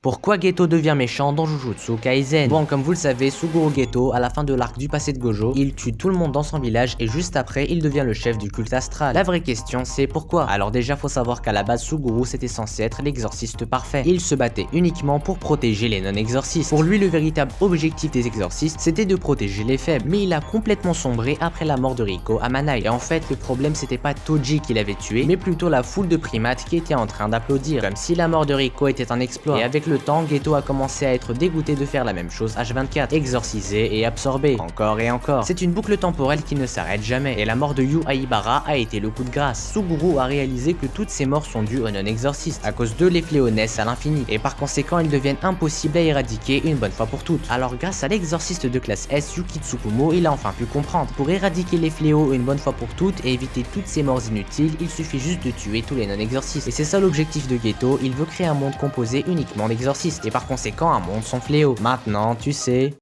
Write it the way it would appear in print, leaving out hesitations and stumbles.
Pourquoi Geto devient méchant dans Jujutsu Kaisen? Bon, comme vous le savez, Suguru Geto, à la fin de l'arc du passé de Gojo, il tue tout le monde dans son village et juste après, il devient le chef du culte astral. La vraie question, c'est pourquoi? Alors déjà, faut savoir qu'à la base, Suguru, c'était censé être l'exorciste parfait. Il se battait uniquement pour protéger les non-exorcistes. Pour lui, le véritable objectif des exorcistes, c'était de protéger les faibles. Mais il a complètement sombré après la mort de Riko à Manai. Et en fait, le problème, c'était pas Toji qui l'avait tué, mais plutôt la foule de primates qui était en train d'applaudir. Comme si la mort de Riko était un exploit. Et avec le temps, Geto a commencé à être dégoûté de faire la même chose H24, exorciser et absorber, encore et encore. C'est une boucle temporelle qui ne s'arrête jamais, et la mort de Yu Aibara a été le coup de grâce. Suguru a réalisé que toutes ces morts sont dues aux non-exorcistes. À cause d'eux, les fléaux naissent à l'infini, et par conséquent, ils deviennent impossibles à éradiquer une bonne fois pour toutes. Alors grâce à l'exorciste de classe S, Yuki Tsukumo, il a enfin pu comprendre. Pour éradiquer les fléaux une bonne fois pour toutes et éviter toutes ces morts inutiles, il suffit juste de tuer tous les non-exorcistes. Et c'est ça l'objectif de Geto, il veut créer un monde composé uniquement d'exorcistes. Et par conséquent un monde sans fléau. Maintenant, tu sais.